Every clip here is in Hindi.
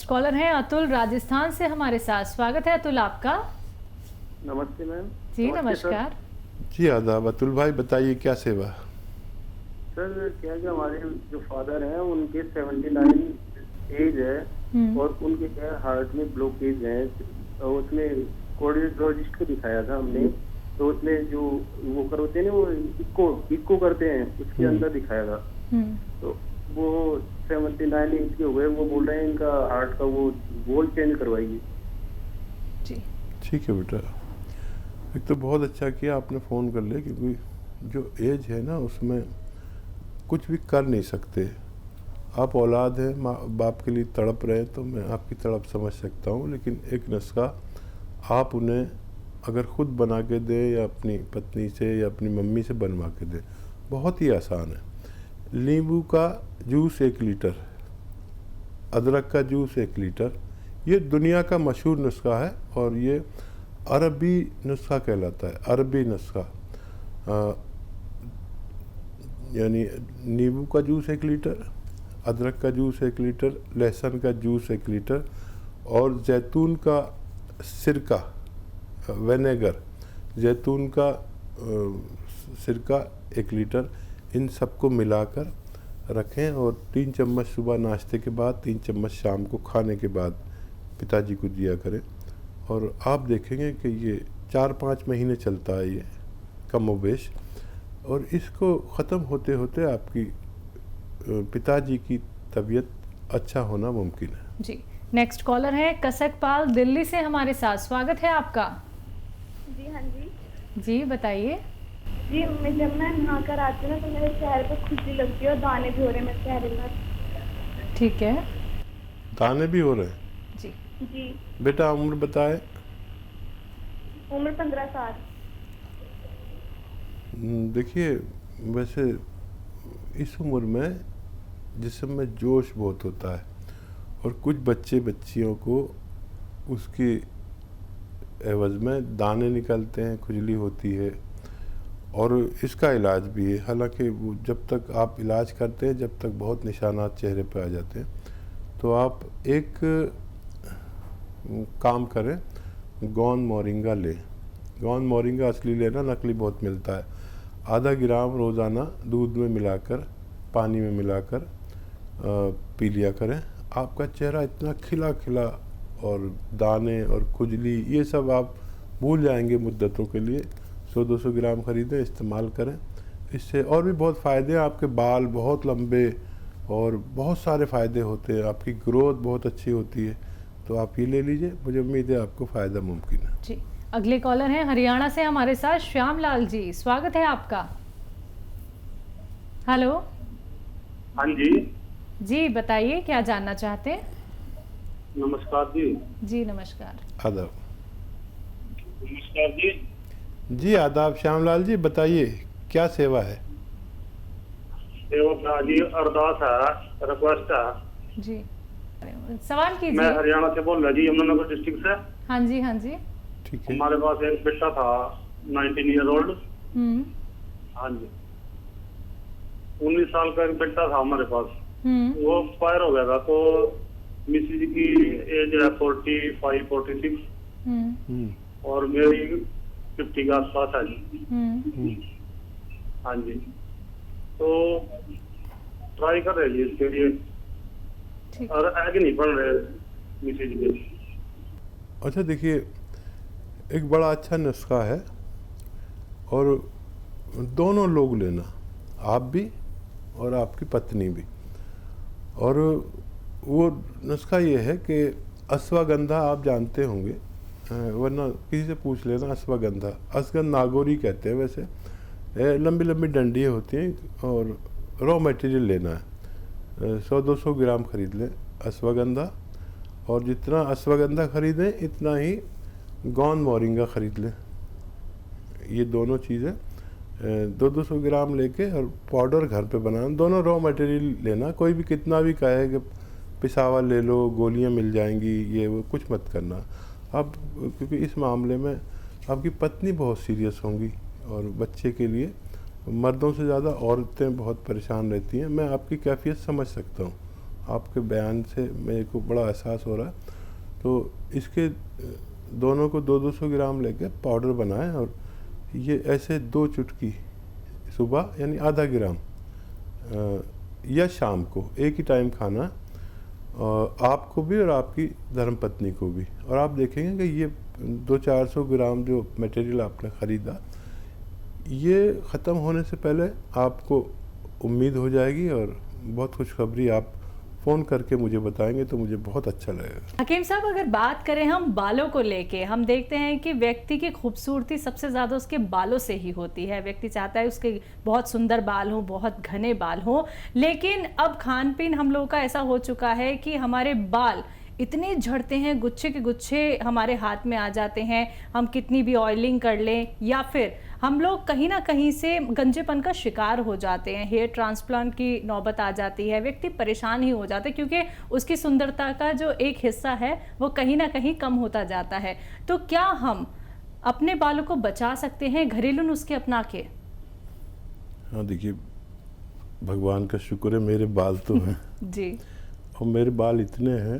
नेक्स्ट कॉलर हैं अतुल राजस्थान से हमारे साथ। स्वागत है अतुल आपका। नमस्ते मैम। जी नमस्कार। जी आदाब। अतुल भाई बताइए क्या सेवा। सर क्या कि हमारे जो फादर हैं उनके 79 एज है और उनके क्या हार्ट में ब्लॉकेज है। उसमें कार्डियोलॉजिस्ट को दिखाया था हमने, तो उसमें जो वो करते हैं ना, वो इको करते हैं, उसके अंदर दिखाया था। तो वो 79 एज के हुए, वो बोल रहे हैं इनका हार्ट का वो वॉल चेंज करवाइए। जी ठीक है बेटा, एक तो बहुत अच्छा किया आपने फ़ोन कर लिया, क्योंकि जो एज है ना उसमें कुछ भी कर नहीं सकते। आप औलाद हैं, माँ बाप के लिए तड़प रहे हैं, तो मैं आपकी तड़प समझ सकता हूँ, लेकिन एक नुस्खा आप उन्हें अगर ख़ुद बना के दें या अपनी पत्नी से या अपनी मम्मी से बनवा के दें, बहुत ही आसान है। नींबू का जूस 1 लीटर, अदरक का जूस 1 लीटर, ये दुनिया का मशहूर नुस्खा है और ये अरबी नुस्खा कहलाता है। अरबी नुस्खा यानी नींबू का जूस 1 लीटर, अदरक का जूस 1 लीटर, लहसुन का जूस 1 लीटर और जैतून का सिरका, विनेगर, जैतून का सिरका 1 लीटर, इन सबको मिलाकर रखें और 3 चम्मच सुबह नाश्ते के बाद, 3 चम्मच शाम को खाने के बाद पिताजी को दिया करें। और आप देखेंगे कि ये 4-5 महीने चलता है ये कमोबेश, और इसको ख़त्म होते होते आपकी पिताजी की तबीयत अच्छा होना मुमकिन है। जी नेक्स्ट कॉलर है कसकपाल दिल्ली से हमारे साथ। स्वागत है आपका। जी हाँ जी। जी बताइए। जी जब मैं नहा कर आती हूँ तो मेरे चेहरे पर खुजली लगती है और दाने भी हो रहे हैं मेरे चेहरे पर। ठीक है। दाने भी हो रहे हैं? जी जी। बेटा उम्र बताए। उम्र 15 साल। देखिए, वैसे इस उम्र में जिस्म में जोश बहुत होता है और कुछ बच्चे बच्चियों को उसकी एवज़ में दाने निकलते हैं, खुजली होती है और इसका इलाज भी है। हालांकि वो जब तक आप इलाज करते हैं, जब तक बहुत निशानात चेहरे पर आ जाते हैं, तो आप एक काम करें, गोंद मोरिंगा लें। गोंद मोरिंगा असली लेना, नकली बहुत मिलता है। आधा ग्राम रोज़ाना दूध में मिलाकर, पानी में मिलाकर पी लिया करें। आपका चेहरा इतना खिला खिला और दाने और खुजली ये सब आप भूल जाएंगे मुद्दतों के लिए। 100-200 ग्राम ख़रीदें, इस्तेमाल करें। इससे और भी बहुत फ़ायदे हैं। आपके बाल बहुत लंबे और बहुत सारे फ़ायदे होते हैं, आपकी ग्रोथ बहुत अच्छी होती है। तो आप ये ले लीजिए, मुझे उम्मीद है आपको फ़ायदा मुमकिन है। जी अगले कॉलर हैं हरियाणा से हमारे साथ श्याम लाल जी। स्वागत है आपका। हेलो। हाँ जी। जी बताइए क्या जानना चाहते हैं। नमस्कार जी। जी नमस्कार। आदाब। नमस्कार जी। जी आदाब श्यामलाल जी, बताइए क्या सेवा है। सेवा जी अरदास है, रिक्वेस्ट है जी सवाल कीजिए। मैं हरियाणा से बोल रहा जी, यमुनानगर डिस्ट्रिक्ट से। हाँ जी हाँ जी। ठीक है। हमारे पास एक बेटा था 19 ईयर ओल्ड। हाँ जी, 19 साल का एक बेटा था हमारे पास। वो एक्सपायर हो गया था, तो मिसेज की एज है 45-46 और मेरी 50 के आसपास है जी। हाँ जी, तो ट्राई कर रहे जी इसके लिए, और आगे नहीं बढ़ रहे मिसेज के। अच्छा देखिए, एक बड़ा अच्छा नुस्खा है और दोनों लोग लेना, आप भी और आपकी पत्नी भी। और वो नुस्खा ये है कि अश्वगंधा आप जानते होंगे, वरना किसी से पूछ लेना। अश्वगंधा नागौरी कहते हैं वैसे, लंबी लंबी डंडियाँ होती हैं और रॉ मटेरियल लेना है। 100-200 ग्राम खरीद लें अश्वगंधा, और जितना अश्वगंधा खरीदें इतना ही गोंद मोरिंगा खरीद लें। ये दोनों चीज़ें 200-200 ग्राम लेके और पाउडर घर पे बनाना। दोनों रॉ मटेरियल लेना, कोई भी कितना भी कहे कि पिसावा ले लो, गोलियां मिल जाएंगी, ये वो कुछ मत करना अब, क्योंकि इस मामले में आपकी पत्नी बहुत सीरियस होंगी और बच्चे के लिए मर्दों से ज़्यादा औरतें बहुत परेशान रहती हैं। मैं आपकी कैफियत समझ सकता हूँ, आपके बयान से मेरे को बड़ा एहसास हो रहा है। तो इसके दोनों को 200 ग्राम लेके पाउडर बनाएं और ये ऐसे 2 चुटकी सुबह यानी आधा ग्राम या शाम को एक ही टाइम खाना, आपको भी और आपकी धर्मपत्नी को भी। और आप देखेंगे कि ये 200-400 ग्राम जो मटेरियल आपने ख़रीदा ये ख़त्म होने से पहले आपको उम्मीद हो जाएगी और बहुत खुशखबरी आप फ़ोन करके मुझे बताएंगे तो मुझे बहुत अच्छा लगेगा। हकीम साहब, अगर बात करें हम बालों को लेके, हम देखते हैं कि व्यक्ति की खूबसूरती सबसे ज़्यादा उसके बालों से ही होती है। व्यक्ति चाहता है उसके बहुत सुंदर बाल हों, बहुत घने बाल हों, लेकिन अब खान पीन हम लोगों का ऐसा हो चुका है कि हमारे बाल इतने झड़ते हैं, गुच्छे के गुच्छे हमारे हाथ में आ जाते हैं। हम कितनी भी ऑयलिंग कर लें या फिर हम लोग कहीं ना कहीं से गंजेपन का शिकार हो जाते हैं। हेयर ट्रांसप्लांट की नौबत आ जाती है, व्यक्ति परेशान ही हो जाता है क्योंकि उसकी सुंदरता का जो एक हिस्सा है वो कहीं ना कहीं कम होता जाता है। तो क्या हम अपने बालों को बचा सकते हैं घरेलू नुस्खे अपना के? हाँ देखिए, भगवान का शुक्र है मेरे बाल तो हैं जी। और मेरे बाल इतने हैं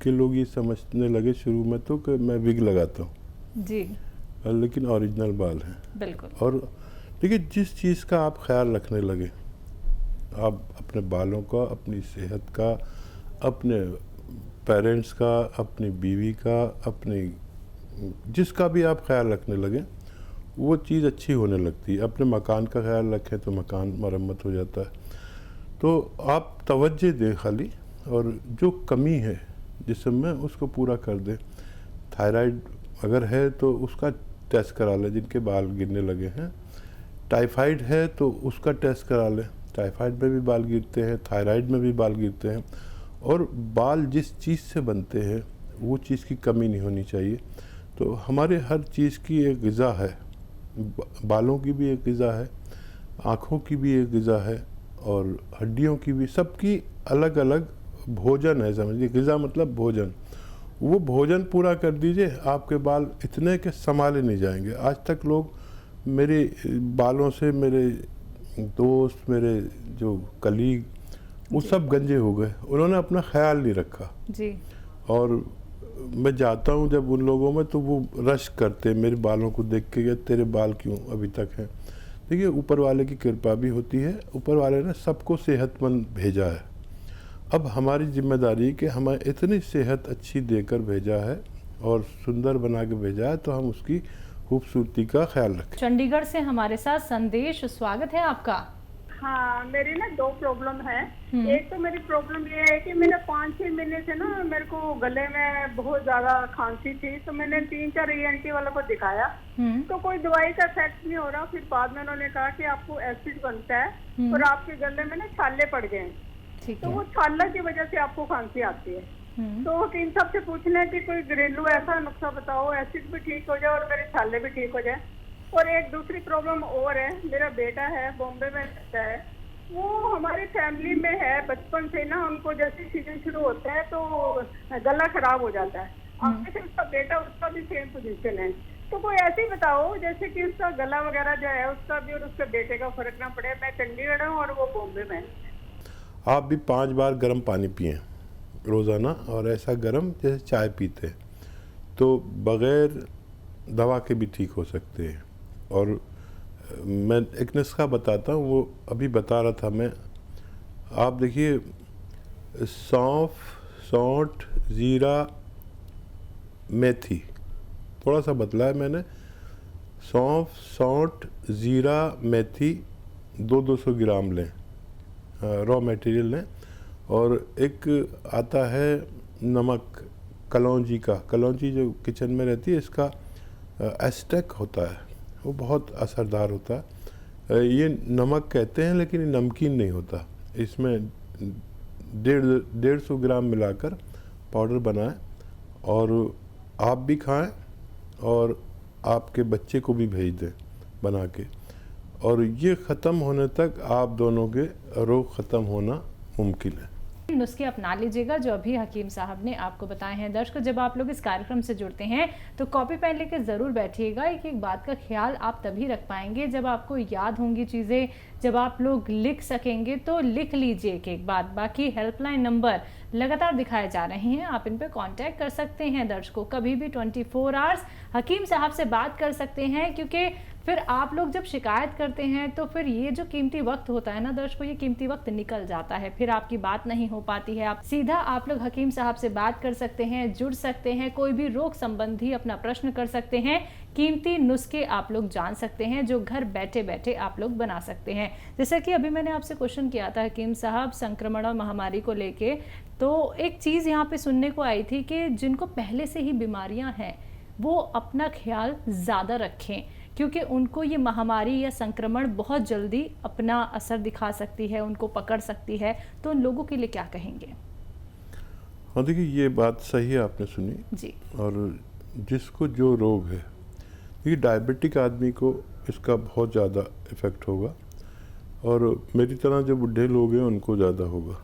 कि लोग ये समझने लगे शुरू में तो कि मैं विग लगाता हूँ जी, लेकिन ओरिजिनल बाल हैं। बिल्कुल। और देखिए, जिस चीज़ का आप ख्याल रखने लगे, आप अपने बालों का, अपनी सेहत का, अपने पेरेंट्स का, अपनी बीवी का, अपनी जिसका भी आप ख्याल रखने लगे वो चीज़ अच्छी होने लगती है। अपने मकान का ख्याल रखें तो मकान मरम्मत हो जाता है। तो आप तवज्जो दें खाली, और जो कमी है जिस्म में उसको पूरा कर दें। थायराइड अगर है तो उसका टेस्ट करा लें जिनके बाल गिरने लगे हैं। टाइफाइड है तो उसका टेस्ट करा लें, टाइफाइड में भी बाल गिरते हैं, थायराइड में भी बाल गिरते हैं। और बाल जिस चीज़ से बनते हैं वो चीज़ की कमी नहीं होनी चाहिए। तो हमारे हर चीज़ की एक ग़िज़ा है, बालों की भी एक ग़िज़ा है, आँखों की भी एक ग़िज़ा है, और हड्डियों की भी, सबकी अलग अलग भोजन है। समझिए, ग़िज़ा मतलब भोजन। वो भोजन पूरा कर दीजिए, आपके बाल इतने के संभाले नहीं जाएंगे। आज तक लोग मेरे बालों से, मेरे दोस्त, मेरे जो कलीग, वो सब गंजे हो गए। उन्होंने अपना ख्याल नहीं रखा जी। और मैं जाता हूँ जब उन लोगों में तो वो रश करते मेरे बालों को देख के, तेरे बाल क्यों अभी तक हैं। देखिए, ऊपर वाले की कृपा भी होती है, ऊपर वाले ने सबको सेहतमंद भेजा है। अब हमारी जिम्मेदारी कि हमें इतनी सेहत अच्छी देकर भेजा है और सुंदर बना के भेजा है तो हम उसकी खूबसूरती का ख्याल रखें। चंडीगढ़ से हमारे साथ संदेश, स्वागत है आपका। हाँ, मेरी ना 2 प्रॉब्लम है। एक तो मेरी प्रॉब्लम ये है कि मेरा 5-6 महीने से ना मेरे को गले में बहुत ज्यादा खांसी थी, तो मैंने 3-4 ENT वालों को दिखाया तो कोई दवाई का इफेक्ट नहीं हो रहा। फिर बाद में उन्होंने कहा कि आपको एसिड बनता है और आपके गले में ना छाले पड़ गए, तो वो छाला की वजह से आपको खांसी आती है। तो वकील साहब से पूछना है कि कोई घरेलू ऐसा नुस्खा बताओ, एसिड भी ठीक हो जाए और मेरे छाले भी ठीक हो जाए। और एक दूसरी प्रॉब्लम और है, मेरा बेटा है, बॉम्बे में रहता है, वो हमारी फैमिली में है बचपन से ना, उनको जैसे सीजन शुरू होता है तो गला खराब हो जाता है। आगे से उसका बेटा, उसका भी सेम पोजीशन है। तो कोई ऐसे ही बताओ जैसे कि उसका गला वगैरह जो है उसका भी और उसके बेटे का फर्क ना पड़े। मैं चंडीगढ़ हूँ और वो बॉम्बे में। आप भी 5 बार गर्म पानी पिएं रोज़ाना, और ऐसा गर्म जैसे चाय पीते हैं, तो बग़ैर दवा के भी ठीक हो सकते हैं। और मैं एक नुस्खा बताता हूँ, वो अभी बता रहा था मैं। आप देखिए, सौंफ, सौंठ, ज़ीरा, मेथी, थोड़ा सा बदला है मैंने। सौंफ, सौंठ, ज़ीरा, मेथी 200 ग्राम लें, रॉ मटेरियल लें। और एक आता है नमक कलौंजी का, कलौंजी जो किचन में रहती है, इसका एस्टेक होता है, वो बहुत असरदार होता है। ये नमक कहते हैं लेकिन ये नमकीन नहीं होता। इसमें 150 ग्राम मिलाकर पाउडर बनाएं और आप भी खाएं और आपके बच्चे को भी भेज दें बना के। और ये ख़त्म होने तक आप दोनों के रोग ख़त्म होना मुमकिन है। नुस्खे अपना लीजिएगा जो अभी हकीम साहब ने आपको बताए हैं। दर्शकों, जब आप लोग इस कार्यक्रम से जुड़ते हैं तो कॉपी पेन लेकर ज़रूर बैठिएगा। एक एक बात का ख्याल आप तभी रख पाएंगे जब आपको याद होंगी चीज़ें, जब आप लोग लिख सकेंगे। तो लिख लीजिए एक एक बात। बाकी हेल्पलाइन नंबर लगातार दिखाए जा रहे हैं, आप इन पर कांटेक्ट कर सकते हैं। दर्शकों, कभी भी 24 आवर्स हकीम साहब से बात कर सकते हैं, क्योंकि फिर आप लोग जब शिकायत करते हैं तो फिर ये जो कीमती वक्त होता है ना दर्शकों, ये कीमती वक्त निकल जाता है, फिर आपकी बात नहीं हो पाती है। आप सीधा आप लोग हकीम साहब से बात कर सकते हैं, जुड़ सकते हैं, कोई भी रोग संबंधी अपना प्रश्न कर सकते हैं, कीमती नुस्खे आप लोग जान सकते हैं जो घर बैठे बैठे आप लोग बना सकते हैं। जैसा कि अभी मैंने आपसे क्वेश्चन किया था हकीम साहब संक्रमण और महामारी को लेके, तो एक चीज़ यहाँ पे सुनने को आई थी कि जिनको पहले से ही बीमारियाँ हैं वो अपना ख्याल ज़्यादा रखें, क्योंकि उनको ये महामारी या संक्रमण बहुत जल्दी अपना असर दिखा सकती है, उनको पकड़ सकती है। तो उन लोगों के लिए क्या कहेंगे? हाँ देखिए, ये बात सही है आपने सुनी जी। और जिसको जो रोग है, देखिए डायबिटिक आदमी को इसका बहुत ज़्यादा इफ़ेक्ट होगा और मेरी तरह जो बूढ़े लोग हैं उनको ज़्यादा होगा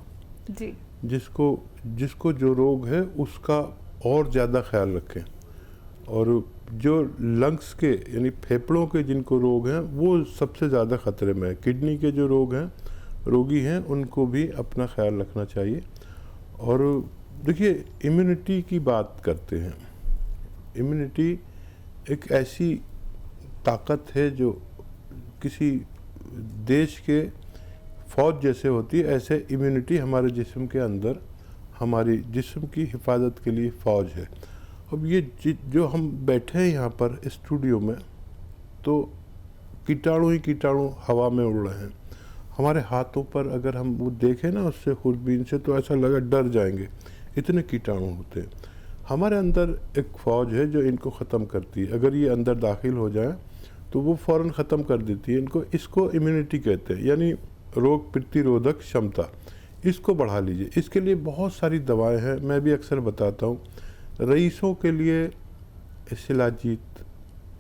जी। जिसको जो रोग है उसका और ज़्यादा ख्याल रखें। और जो लंग्स के यानी फेफड़ों के जिनको रोग हैं वो सबसे ज़्यादा ख़तरे में है। किडनी के जो रोगी हैं उनको भी अपना ख्याल रखना चाहिए। और देखिए, इम्यूनिटी की बात करते हैं। इम्यूनिटी एक ऐसी ताकत है जो किसी देश के फौज जैसे होती है, ऐसे इम्यूनिटी हमारे जिस्म के अंदर हमारी जिस्म की हिफाजत के लिए फ़ौज है। अब ये जो हम बैठे हैं यहाँ पर स्टूडियो में, तो कीटाणु ही कीटाणु हवा में उड़ रहे हैं। हमारे हाथों पर अगर हम वो देखें ना उससे खुरबीन से, तो ऐसा लगा डर जाएंगे, इतने कीटाणु होते हैं। हमारे अंदर एक फ़ौज है जो इनको ख़त्म करती है। अगर ये अंदर दाखिल हो जाए तो वो फ़ौरन ख़त्म कर देती है इसको इम्यूनिटी कहते हैं, यानी रोग प्रतिरोधक क्षमता। इसको बढ़ा लीजिए। इसके लिए बहुत सारी दवाएं हैं, मैं भी अक्सर बताता हूँ। रईसों के लिए शिलाजीत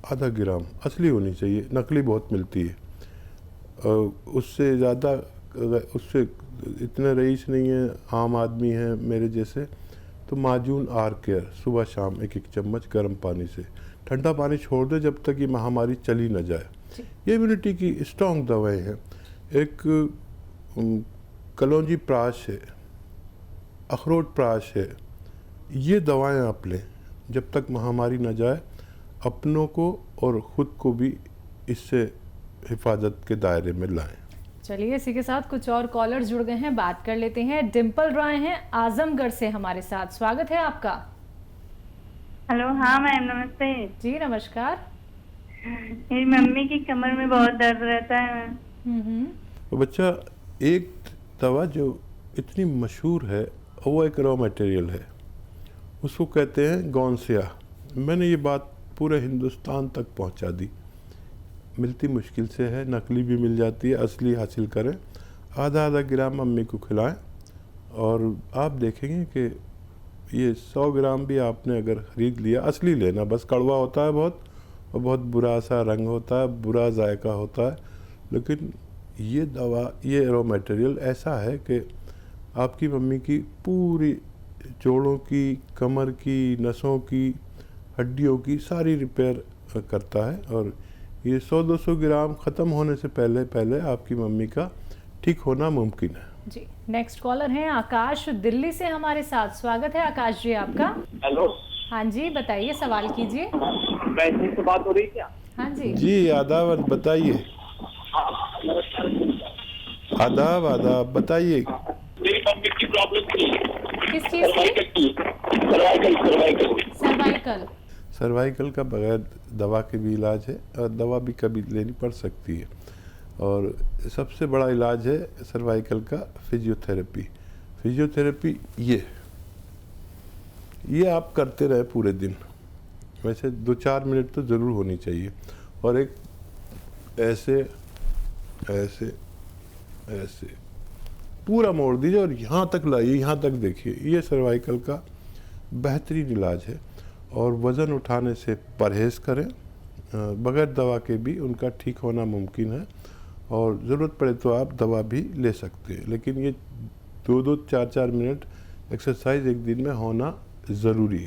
आधा ग्राम असली होनी चाहिए, नकली बहुत मिलती है। उससे ज़्यादा, उससे इतने रईस नहीं है, आम आदमी हैं मेरे जैसे, तो माजून आर केयर सुबह शाम 1-1 चम्मच गर्म पानी से। ठंडा पानी छोड़ दे जब तक ये महामारी चली न जाए। ये इम्यूनिटी की स्ट्रॉन्ग दवाएं हैं। एक कलौंजी प्राश है, अखरोट प्राश है, ये दवाएं आप लें जब तक महामारी न जाए, अपनों को और ख़ुद को भी इससे हिफाजत के दायरे में लाएं। चलिए, इसी के साथ कुछ और कॉलर जुड़ गए हैं, बात कर लेते हैं। डिम्पल रॉय हैं आजमगढ़ से हमारे साथ, स्वागत है आपका। हेलो, हाँ मैम नमस्ते जी। नमस्कार। मेरी मम्मी की कमर में बहुत दर्द रहता है मैम। तो बच्चा, एक दवा जो इतनी मशहूर है वो एक रॉ मटेरियल है, उसको कहते हैं गौनसिया। मैंने ये बात पूरे हिंदुस्तान तक पहुंचा दी। मिलती मुश्किल से है, नकली भी मिल जाती है, असली हासिल करें। आधा ग्राम मम्मी को खिलाएं और आप देखेंगे कि ये 100 ग्राम भी आपने अगर ख़रीद लिया, असली लेना, बस कड़वा होता है बहुत और बहुत बुरा सा रंग होता है, बुरा जायका होता है। लेकिन ये दवा, ये रॉ मटेरियल ऐसा है कि आपकी मम्मी की पूरी जोड़ों की, कमर की, नसों की, हड्डियों की सारी रिपेयर करता है। और ये 100-200 ग्राम ख़त्म होने से पहले आपकी मम्मी का ठीक होना मुमकिन है। जी। नेक्स्ट कॉलर हैं आकाश दिल्ली से हमारे साथ, स्वागत है आकाश जी आपका। हेलो। हाँ जी, बताइए, सवाल कीजिए। वैसे से बात हो रही है क्या? हाँ जी। जी, आदाब, बताइए। आदाब, बताइए। मेरी मम्मी की प्रॉब्लम थी। किस चीज़ की? सर्वाइकल का बगैर दवा के भी इलाज है और दवा भी कभी लेनी पड़ सकती है। और सबसे बड़ा इलाज है सर्वाइकल का फिजियोथेरेपी। ये आप करते रहे पूरे दिन, वैसे 2-4 मिनट तो ज़रूर होनी चाहिए। और एक ऐसे पूरा मोड़ दीजिए और यहाँ तक लाइए, यहाँ तक देखिए। ये सर्वाइकल का बेहतरीन इलाज है। और वज़न उठाने से परहेज़ करें, बगैर दवा के भी उनका ठीक होना मुमकिन है। और ज़रूरत पड़े तो आप दवा भी ले सकते हैं, लेकिन ये 2-2 4-4 मिनट एक्सरसाइज एक दिन में होना ज़रूरी है।